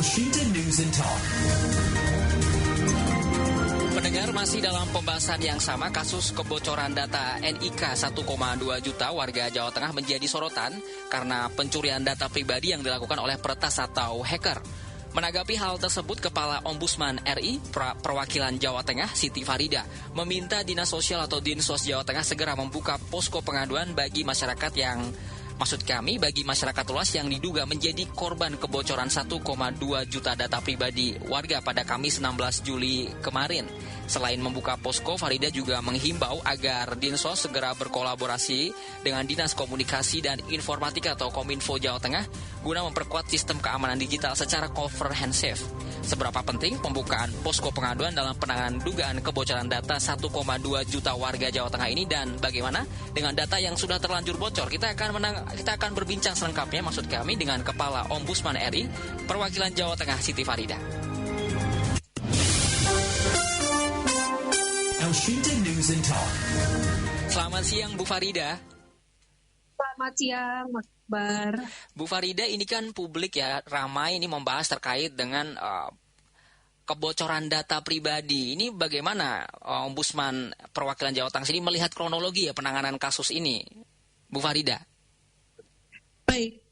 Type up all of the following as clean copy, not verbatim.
Elshinta News and Talk. Pendengar, masih dalam pembahasan yang sama, kasus kebocoran data NIK 1,2 juta warga Jawa Tengah menjadi sorotan karena pencurian data pribadi yang dilakukan oleh peretas atau hacker. Menanggapi hal tersebut, Kepala Ombudsman RI Perwakilan Jawa Tengah, Siti Farida, meminta Dinas Sosial atau Dinsos Jawa Tengah segera membuka posko pengaduan bagi masyarakat bagi masyarakat luas yang diduga menjadi korban kebocoran 1,2 juta data pribadi warga pada Kamis 16 Juli kemarin. Selain membuka posko, Farida juga menghimbau agar Dinsos segera berkolaborasi dengan Dinas Komunikasi dan Informatika atau Kominfo Jawa Tengah guna memperkuat sistem keamanan digital secara komprehensif. Seberapa penting pembukaan posko pengaduan dalam penanganan dugaan kebocoran data 1,2 juta warga Jawa Tengah ini, dan bagaimana dengan data yang sudah terlanjur bocor? Kita akan berbincang selengkapnya, maksud kami, dengan Kepala Ombudsman RI Perwakilan Jawa Tengah, Siti Farida. Elshinta News and Talk. Selamat siang, Bu Farida. Selamat siang, Mas Akbar. Bu Farida, ini kan publik ya ramai ini membahas terkait dengan kebocoran data pribadi. Ini bagaimana Ombudsman Perwakilan Jawa Tengah ini melihat kronologi ya penanganan kasus ini, Bu Farida? Baik,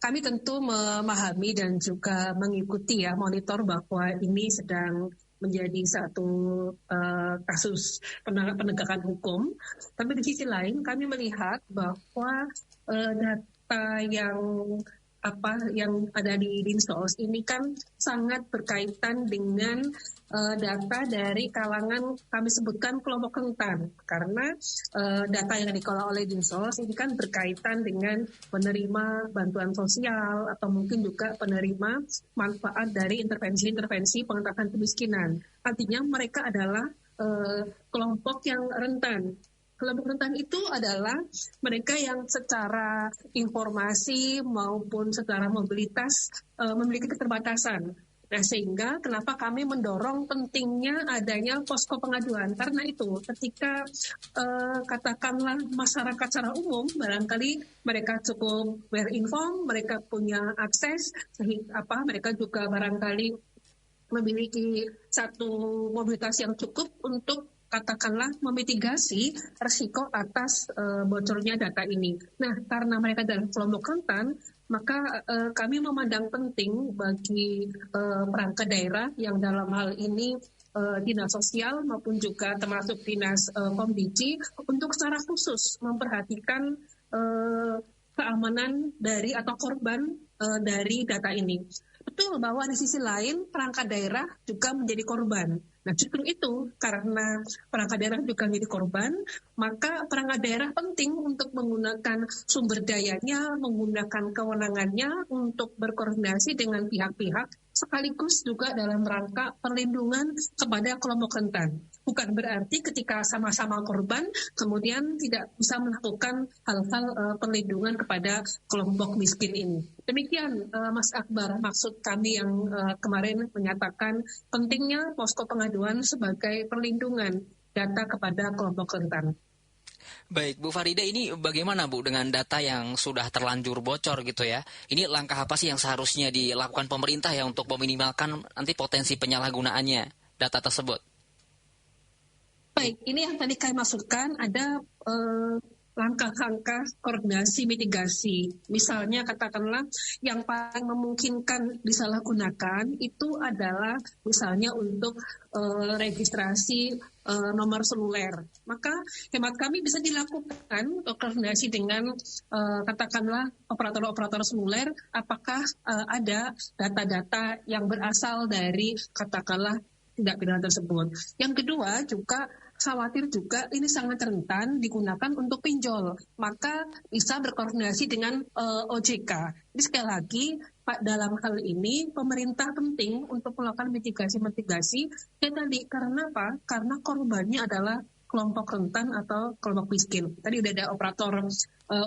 kami tentu memahami dan juga mengikuti ya, monitor bahwa ini sedang menjadi satu kasus penegakan hukum. Tapi di sisi lain kami melihat bahwa data yang ada di Dinsos ini kan sangat berkaitan dengan data dari kalangan kami sebutkan kelompok rentan, karena data yang dikelola oleh Dinsos ini kan berkaitan dengan penerima bantuan sosial atau mungkin juga penerima manfaat dari intervensi pengentasan kemiskinan. Artinya mereka adalah kelompok yang rentan. Kelompok rentan itu adalah mereka yang secara informasi maupun secara mobilitas memiliki keterbatasan. Nah, sehingga kenapa kami mendorong pentingnya adanya posko pengaduan. Karena itu ketika katakanlah masyarakat secara umum barangkali mereka cukup well informed, mereka punya akses, sehingga mereka juga barangkali memiliki satu mobilitas yang cukup untuk katakanlah memitigasi risiko atas bocornya data ini. Nah, karena mereka adalah kelompok rentan, maka kami memandang penting bagi perangkat daerah yang dalam hal ini Dinas Sosial maupun juga termasuk Dinas Komdigi untuk secara khusus memperhatikan keamanan dari atau korban dari data ini. Betul bahwa di sisi lain perangkat daerah juga menjadi korban. Nah, justru itu karena perangkat daerah juga menjadi korban, maka perangkat daerah penting untuk menggunakan sumber dayanya, menggunakan kewenangannya untuk berkoordinasi dengan pihak-pihak, sekaligus juga dalam rangka perlindungan kepada kelompok rentan. Bukan berarti ketika sama-sama korban, kemudian tidak bisa melakukan hal-hal perlindungan kepada kelompok miskin ini. Demikian Mas Akbar, maksud kami yang kemarin menyatakan pentingnya posko pengaduan sebagai perlindungan data kepada kelompok rentan. Baik, Bu Farida, ini bagaimana Bu dengan data yang sudah terlanjur bocor gitu ya? Ini langkah apa sih yang seharusnya dilakukan pemerintah ya untuk meminimalkan nanti potensi penyalahgunaannya data tersebut? Baik, ini yang tadi kami maksudkan ada langkah-langkah koordinasi mitigasi. Misalnya katakanlah yang paling memungkinkan disalahgunakan itu adalah misalnya untuk registrasi nomor seluler. Maka hemat kami bisa dilakukan koordinasi dengan katakanlah operator-operator seluler, apakah ada data-data yang berasal dari katakanlah tindak pidana tersebut. Yang kedua juga khawatir juga ini sangat rentan digunakan untuk pinjol, maka bisa berkoordinasi dengan OJK. Jadi sekali lagi, Pak, dalam hal ini pemerintah penting untuk melakukan mitigasi. Ya tadi, karena apa? Karena korbannya adalah kelompok rentan atau kelompok miskin. Tadi udah ada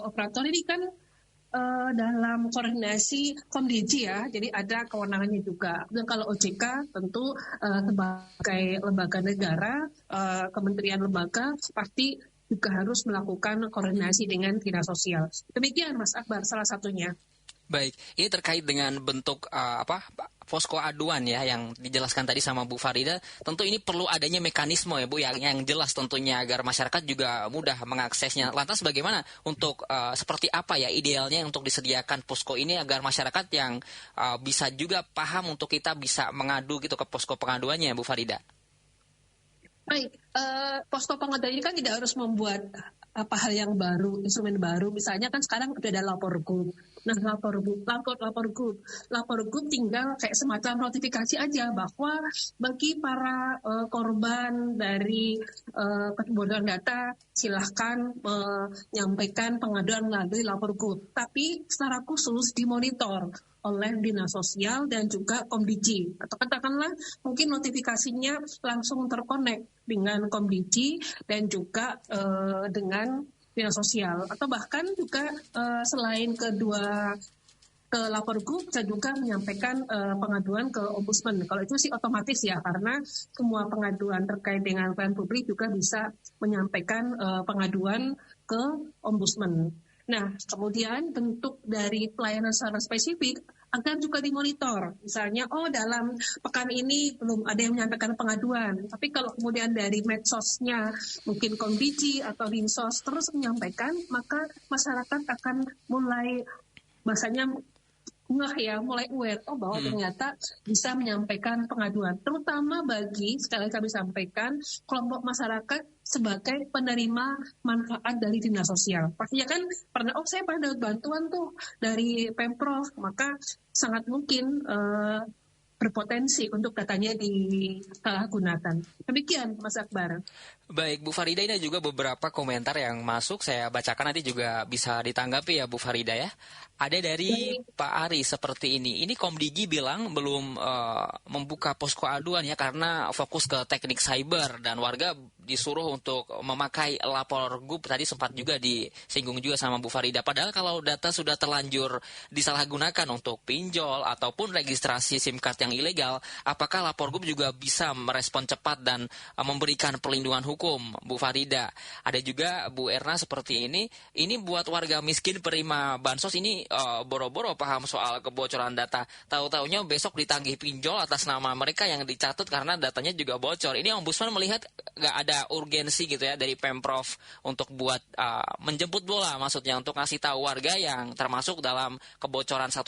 operator ini kan dalam koordinasi Komdigi ya, jadi ada kewenangannya juga. Dan kalau OJK tentu sebagai lembaga negara, kementerian lembaga pasti juga harus melakukan koordinasi dengan Dinas Sosial. Demikian Mas Akbar salah satunya. Baik, ini terkait dengan bentuk posko aduan ya yang dijelaskan tadi sama Bu Farida. Tentu ini perlu adanya mekanisme ya Bu yang jelas tentunya agar masyarakat juga mudah mengaksesnya. Lantas bagaimana untuk seperti apa ya idealnya untuk disediakan posko ini agar masyarakat yang bisa juga paham untuk kita bisa mengadu gitu ke posko pengaduannya Bu Farida? Baik, posko pengaduan ini kan tidak harus membuat hal yang baru, instrumen baru. Misalnya kan sekarang udah ada lapor group. Nah, lapor group tinggal kayak semacam notifikasi aja bahwa bagi para korban dari kebocoran data silahkan menyampaikan pengaduan melalui lapor group. Tapi secara khusus dimonitor oleh Dinas Sosial dan juga Komdiji. Atau katakanlah mungkin notifikasinya langsung terkonek dengan Komdiji dan juga dengan Dinas Sosial. Atau bahkan juga selain ke lapor group, saya juga menyampaikan pengaduan ke Ombudsman. Kalau itu sih otomatis ya, karena semua pengaduan terkait dengan pelayanan publik juga bisa menyampaikan pengaduan ke Ombudsman. Nah, kemudian bentuk dari pelayanan secara spesifik agar juga dimonitor. Misalnya, dalam pekan ini belum ada yang menyampaikan pengaduan. Tapi kalau kemudian dari medsosnya, mungkin Komdiji atau Dinsos terus menyampaikan, maka masyarakat akan mulai mulai aware bahwa ternyata bisa menyampaikan pengaduan, terutama bagi, sekali kami sampaikan, kelompok masyarakat sebagai penerima manfaat dari Dinas Sosial. Pastinya kan saya pernah dapat bantuan tuh dari Pemprov, maka sangat mungkin berpotensi untuk datanya disalahgunakan. Demikian, Mas Akbar. Baik, Bu Farida, ini juga beberapa komentar yang masuk, saya bacakan nanti juga bisa ditanggapi ya Bu Farida ya. Ada dari Pak Ari seperti ini. Ini Komdiji bilang belum membuka posko aduan ya karena fokus ke teknik cyber dan warga disuruh untuk memakai lapor group. Tadi sempat juga disinggung juga sama Bu Farida. Padahal kalau data sudah terlanjur disalahgunakan untuk pinjol ataupun registrasi SIM card yang ilegal, apakah lapor group juga bisa merespon cepat dan memberikan perlindungan hukum, Bu Farida? Ada juga Bu Erna seperti ini. Ini buat warga miskin penerima bansos ini boro-boro paham soal kebocoran data. Tahu-taunya besok ditagih pinjol atas nama mereka yang dicatat karena datanya juga bocor. Ini Ombudsman melihat nggak ada urgensi gitu ya dari Pemprov untuk buat menjemput bola, maksudnya untuk ngasih tahu warga yang termasuk dalam kebocoran 1,2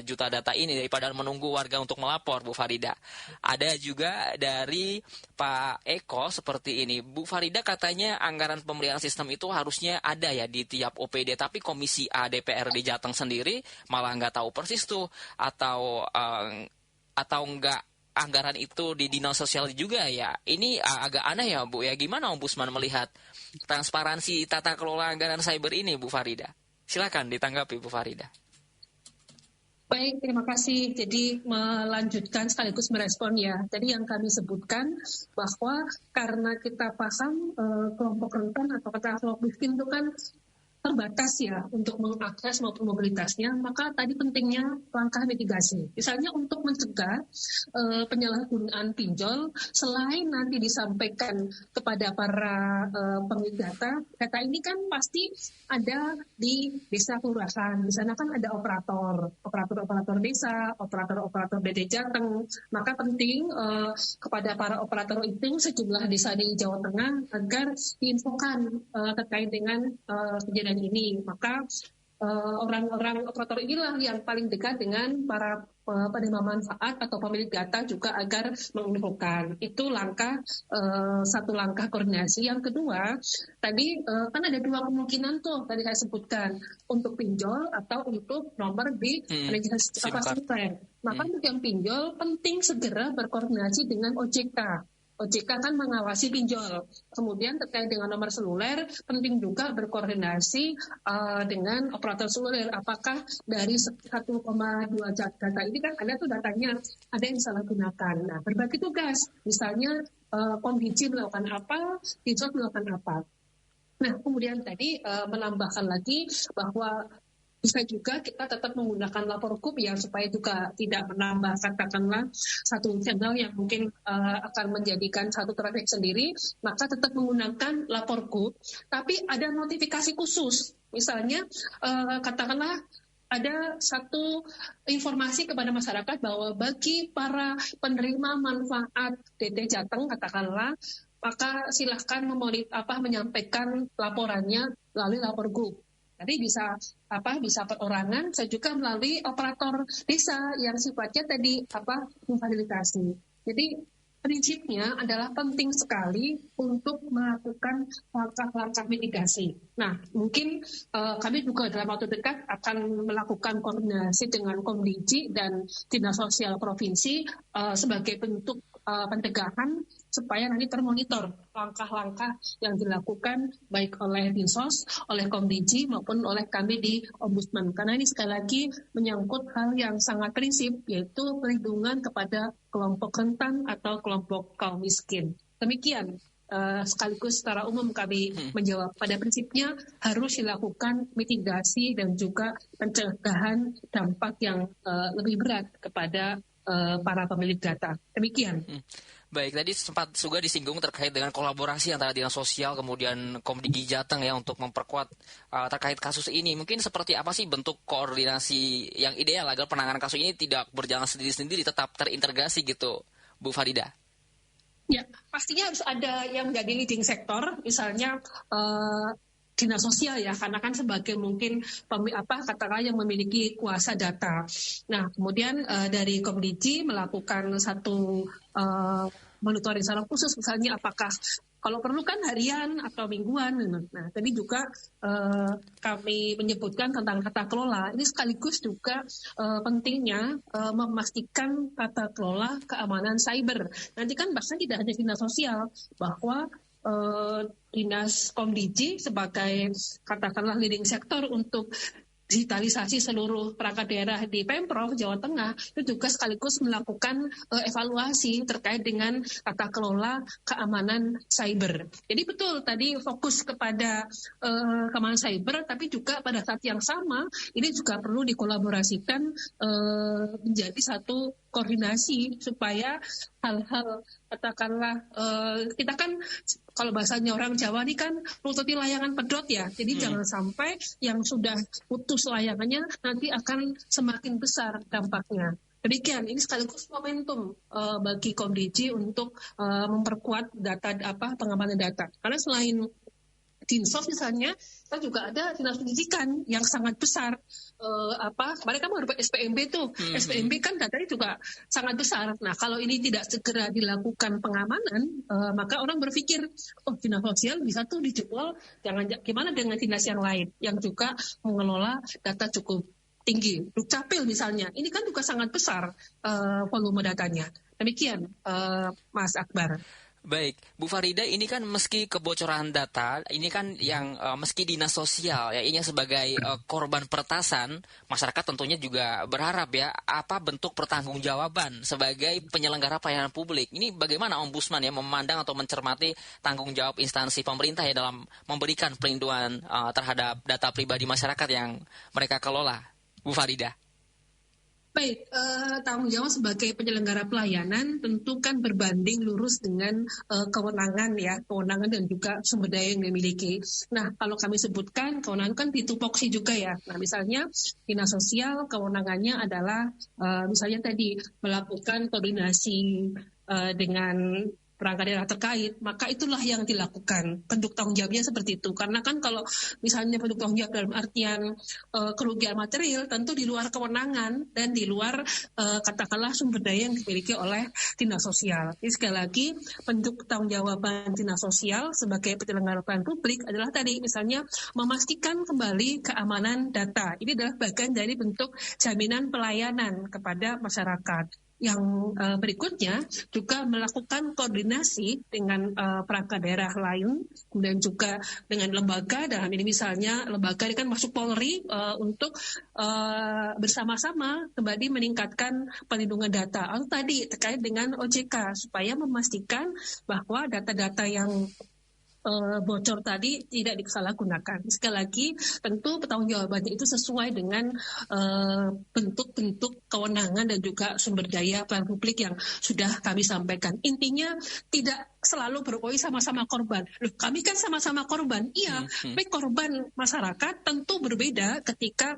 juta data ini daripada menunggu warga untuk melapor, Bu Farida. Ada juga dari Pak Eko seperti ini. Bu Farida katanya anggaran pemberian sistem itu harusnya ada ya di tiap OPD, tapi Komisi A DPRD Jateng sendiri malah nggak tahu persis tuh atau nggak anggaran itu di Dinas Sosial juga ya. Ini agak aneh ya Bu ya. Gimana Ombudsman melihat transparansi tata kelola anggaran cyber ini, Bu Farida? Silakan ditanggapi Bu Farida. Baik, terima kasih. Jadi melanjutkan sekaligus merespon ya. Tadi yang kami sebutkan bahwa karena kita paham kelompok rentan atau kelompok miskin itu kan terbatas ya untuk mengakses maupun mobilitasnya, maka tadi pentingnya langkah mitigasi. Misalnya untuk mencegah penyalahgunaan pinjol, selain nanti disampaikan kepada para pemilik data ini kan pasti ada di desa kelurahan. Di sana kan ada operator desa, operator BD Jateng. Maka penting kepada para operator itu sejumlah desa di Jawa Tengah agar diinfokan terkait dengan kejadian ini. Maka orang-orang operator inilah yang paling dekat dengan para penerima manfaat atau pemilik data juga agar menginfokan. Itu satu langkah koordinasi. Yang kedua, tadi kan ada dua kemungkinan tuh tadi saya sebutkan, untuk pinjol atau untuk nomor di registrasi SIM. Maka untuk yang pinjol penting segera berkoordinasi dengan OJK. OJK kan mengawasi pinjol. Kemudian terkait dengan nomor seluler, penting juga berkoordinasi dengan operator seluler. Apakah dari 1,2 data ini kan ada tuh datanya, ada yang salah gunakan. Nah, berbagi tugas. Misalnya Komdiji melakukan apa, Dinsos melakukan apa. Nah, kemudian tadi menambahkan lagi bahwa bisa juga kita tetap menggunakan lapor group ya, supaya juga tidak menambah katakanlah satu channel yang mungkin akan menjadikan satu traffic sendiri, maka tetap menggunakan lapor group, tapi ada notifikasi khusus. Misalnya katakanlah ada satu informasi kepada masyarakat bahwa bagi para penerima manfaat DT Jateng katakanlah, maka silahkan menyampaikan laporannya melalui lapor group. Jadi bisa perorangan, saya juga melalui operator desa yang sifatnya tadi memfasilitasi. Jadi prinsipnya adalah penting sekali untuk melakukan langkah-langkah mitigasi. Nah, mungkin kami juga dalam waktu dekat akan melakukan koordinasi dengan Komdiji dan Dinas Sosial Provinsi sebagai bentuk pencegahan supaya nanti termonitor langkah-langkah yang dilakukan baik oleh Dinsos, oleh Komdiji maupun oleh kami di Ombudsman. Karena ini sekali lagi menyangkut hal yang sangat prinsip, yaitu perlindungan kepada kelompok rentan atau kelompok kaum miskin. Demikian sekaligus secara umum kami menjawab. Pada prinsipnya harus dilakukan mitigasi dan juga pencegahan dampak yang lebih berat kepada para pemilik data. Demikian. Baik, tadi sempat juga disinggung terkait dengan kolaborasi antara Dinas Sosial kemudian Komdigi Jateng ya untuk memperkuat terkait kasus ini. Mungkin seperti apa sih bentuk koordinasi yang ideal agar penanganan kasus ini tidak berjalan sendiri-sendiri, tetap terintegrasi gitu, Bu Farida? Ya, pastinya harus ada yang menjadi leading sektor, misalnya Dinas Sosial ya, karena kan sebagai mungkin katakanlah yang memiliki kuasa data. Nah, kemudian dari Komdiji melakukan satu monitoring secara khusus, misalnya apakah kalau perlu kan harian atau mingguan. Nah, tadi juga kami menyebutkan tentang tata kelola. Ini sekaligus juga pentingnya memastikan tata kelola keamanan cyber. Nanti kan bahkan tidak hanya Dinas Sosial, bahwa Dinas Komdiji sebagai katakanlah leading sektor untuk digitalisasi seluruh perangkat daerah di Pemprov Jawa Tengah itu juga sekaligus melakukan evaluasi terkait dengan tata kelola keamanan cyber. Jadi betul tadi fokus kepada keamanan cyber, tapi juga pada saat yang sama ini juga perlu dikolaborasikan menjadi satu koordinasi supaya hal-hal katakanlah kita kan kalau bahasanya orang Jawa ini kan nututi layangan pedot ya. Jadi jangan sampai yang sudah putus layangannya nanti akan semakin besar dampaknya. Demikian, ini sekaligus momentum bagi Komdiji untuk memperkuat data pengamanan data. Karena selain Dinsos misalnya, kita juga ada dinas pendidikan yang sangat besar. Kemarin kan baru SPMB tuh, SPMB kan datanya juga sangat besar. Nah, kalau ini tidak segera dilakukan pengamanan, maka orang berpikir, dinas sosial bisa tuh dijebol, gimana dengan dinas yang lain yang juga mengelola data cukup tinggi. Dukcapil misalnya, ini kan juga sangat besar volume datanya. Demikian, Mas Akbar. Baik, Bu Farida, ini kan meski kebocoran data, ini kan yang meski dinas sosial ya ini sebagai korban peretasan, masyarakat tentunya juga berharap ya apa bentuk pertanggungjawaban sebagai penyelenggara pelayanan publik. Ini bagaimana Ombudsman ya memandang atau mencermati tanggung jawab instansi pemerintah ya dalam memberikan perlindungan terhadap data pribadi masyarakat yang mereka kelola, Bu Farida? Baik, tanggung jawab sebagai penyelenggara pelayanan tentu kan berbanding lurus dengan kewenangan dan juga sumber daya yang dimiliki. Nah, kalau kami sebutkan kewenangan kan ditupoksi juga ya. Nah, misalnya Dinas Sosial kewenangannya adalah misalnya tadi melakukan koordinasi dengan perangkat daerah terkait, maka itulah yang dilakukan. Bentuk tanggung jawabnya seperti itu. Karena kan kalau misalnya bentuk tanggung jawab dalam artian kerugian material, tentu di luar kewenangan dan di luar katakanlah sumber daya yang dimiliki oleh dinas sosial. Jadi sekali lagi, bentuk tanggung jawaban dinas sosial sebagai penyelenggara pelayanan publik adalah tadi misalnya memastikan kembali keamanan data. Ini adalah bagian dari bentuk jaminan pelayanan kepada masyarakat. Yang berikutnya juga melakukan koordinasi dengan perangkat daerah lain, kemudian juga dengan lembaga, dalam ini misalnya lembaga ini kan masuk Polri untuk bersama-sama kembali meningkatkan perlindungan data. Atau tadi terkait dengan OJK supaya memastikan bahwa data-data yang bocor tadi tidak disalahgunakan. Sekali lagi, tentu pertanggungjawabannya itu sesuai dengan bentuk-bentuk kewenangan dan juga sumber daya pelayanan publik yang sudah kami sampaikan. Intinya tidak selalu berpoin sama-sama korban. Loh, kami kan sama-sama korban. Iya, tapi korban masyarakat tentu berbeda ketika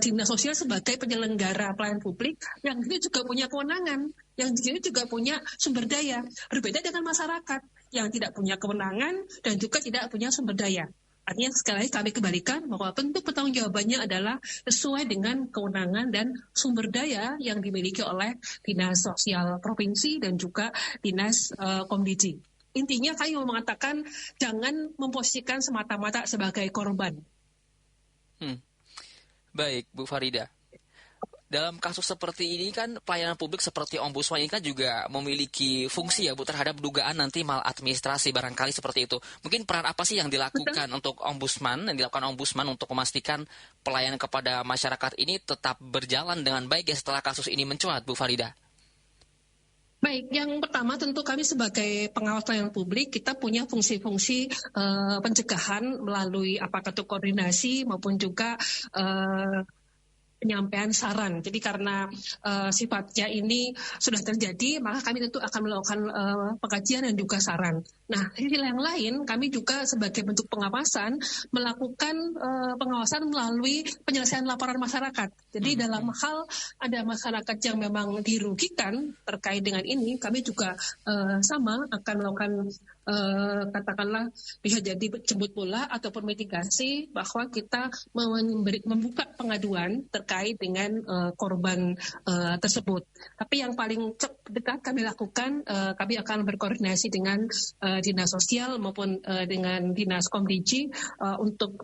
dinas sosial sebagai penyelenggara pelayanan publik yang ini juga punya kewenangan, yang di sini juga punya sumber daya. Berbeda dengan masyarakat yang tidak punya kewenangan dan juga tidak punya sumber daya. Artinya sekali lagi kami kembalikan bahwa bentuk pertanggungjawabannya adalah sesuai dengan kewenangan dan sumber daya yang dimiliki oleh Dinas Sosial Provinsi dan juga Dinas Komdiji. Intinya kami mau mengatakan jangan memposisikan semata-mata sebagai korban. Baik, Bu Farida. Dalam kasus seperti ini kan pelayanan publik seperti Ombudsman ini kan juga memiliki fungsi ya Bu terhadap dugaan nanti maladministrasi barangkali seperti itu. Mungkin peran apa sih yang dilakukan untuk Ombudsman, untuk memastikan pelayanan kepada masyarakat ini tetap berjalan dengan baik ya setelah kasus ini mencuat, Bu Farida? Baik, yang pertama tentu kami sebagai pengawas pelayanan publik kita punya fungsi-fungsi pencegahan melalui apakah itu koordinasi maupun juga penyampaian saran. Jadi karena sifatnya ini sudah terjadi, maka kami tentu akan melakukan pengkajian dan juga saran. Nah, di sisi yang lain, kami juga sebagai bentuk pengawasan melakukan pengawasan melalui penyelesaian laporan masyarakat. Jadi dalam hal ada masyarakat yang memang dirugikan terkait dengan ini, kami juga sama akan melakukan katakanlah bisa jadi jemput bola ataupun mitigasi bahwa kita membuka pengaduan terkait dengan korban tersebut. Tapi yang paling dekat kami lakukan, kami akan berkoordinasi dengan Dinas Sosial maupun dengan Dinas Komdiji untuk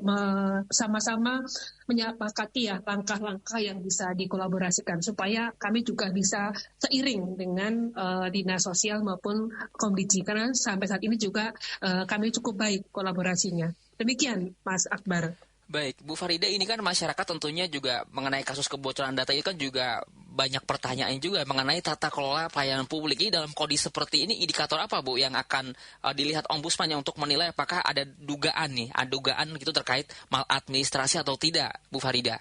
sama-sama menyepakati ya langkah-langkah yang bisa dikolaborasikan supaya kami juga bisa seiring dengan Dinas Sosial maupun Komdiji karena sampai saat ini juga kami cukup baik kolaborasinya. Demikian Mas Akbar. Baik, Bu Farida, ini kan masyarakat tentunya juga mengenai kasus kebocoran data itu kan juga banyak pertanyaan juga mengenai tata kelola pelayanan publik. Ini dalam kondisi seperti ini indikator apa Bu yang akan dilihat Ombudsman untuk menilai apakah ada dugaan gitu terkait maladministrasi atau tidak, Bu Farida?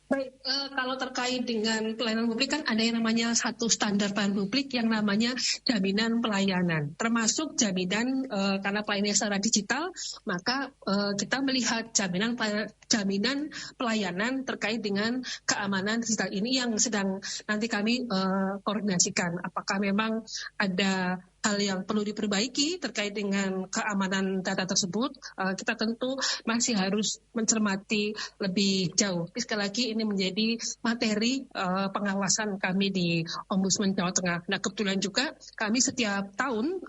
Baik, kalau terkait dengan pelayanan publik kan ada yang namanya satu standar pelayanan publik yang namanya jaminan pelayanan. Termasuk jaminan karena pelayanannya secara digital, maka kita melihat jaminan pelayanan terkait dengan keamanan digital ini yang sedang nanti kami koordinasikan. Apakah memang ada hal yang perlu diperbaiki terkait dengan keamanan data tersebut, kita tentu masih harus mencermati lebih jauh. Tapi sekali lagi ini menjadi materi pengawasan kami di Ombudsman Jawa Tengah. Nah, kebetulan juga kami setiap tahun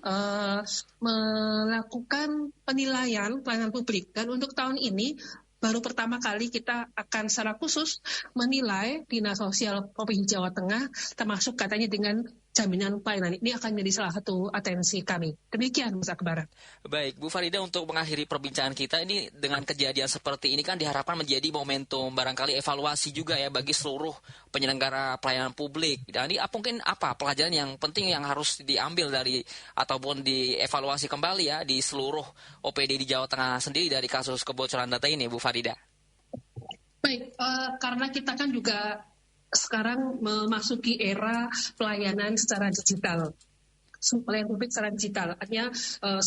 melakukan penilaian pelayanan publik. Dan untuk tahun ini, baru pertama kali kita akan secara khusus menilai Dinas Sosial Provinsi Jawa Tengah, termasuk katanya dengan jaminan pelayanan. Ini akan menjadi salah satu atensi kami. Demikian, Mas Akbar. Baik, Bu Farida, untuk mengakhiri perbincangan kita ini dengan kejadian seperti ini kan diharapkan menjadi momentum barangkali evaluasi juga ya bagi seluruh penyelenggara pelayanan publik. Dan ini mungkin apa pelajaran yang penting yang harus diambil dari ataupun dievaluasi kembali ya di seluruh OPD di Jawa Tengah sendiri dari kasus kebocoran data ini, Bu Farida? Baik, karena kita kan juga sekarang memasuki era pelayanan secara digital. Pelayanan publik secara digital. Artinya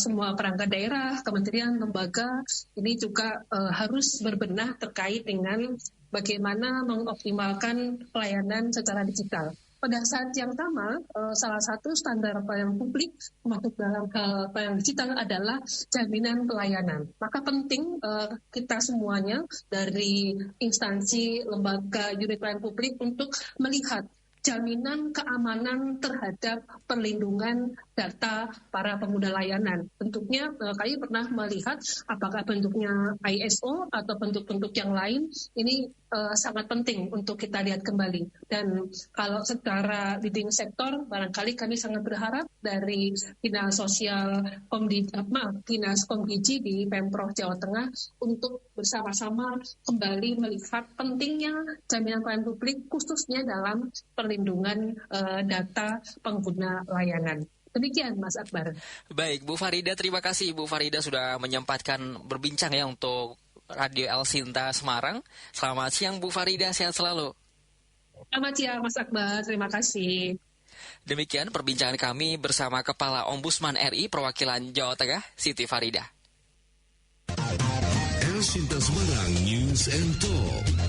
semua perangkat daerah, kementerian, lembaga ini juga harus berbenah terkait dengan bagaimana mengoptimalkan pelayanan secara digital. Pada saat yang sama, salah satu standar pelayanan publik masuk dalam hal pelayanan digital adalah jaminan pelayanan. Maka penting kita semuanya dari instansi, lembaga, unit pelayanan publik untuk melihat jaminan keamanan terhadap perlindungan data para pengguna layanan. Bentuknya kami pernah melihat apakah bentuknya ISO atau bentuk-bentuk yang lain ini sangat penting untuk kita lihat kembali. Dan kalau secara leading sektor, barangkali kami sangat berharap dari Dinas Sosial Dinas Komdiji di Pemprov Jawa Tengah untuk bersama-sama kembali melihat pentingnya jaminan pelayanan publik khususnya dalam perlindungan data pengguna layanan. Demikian Mas Akbar. Baik, Bu Farida, terima kasih Bu Farida sudah menyempatkan berbincang ya untuk Radio El Sinta Semarang. Selamat siang Bu Farida, sehat selalu. Selamat siang Mas Akbar, terima kasih. Demikian perbincangan kami bersama Kepala Ombudsman RI Perwakilan Jawa Tengah, Siti Farida. El Sinta Semarang News and Talk.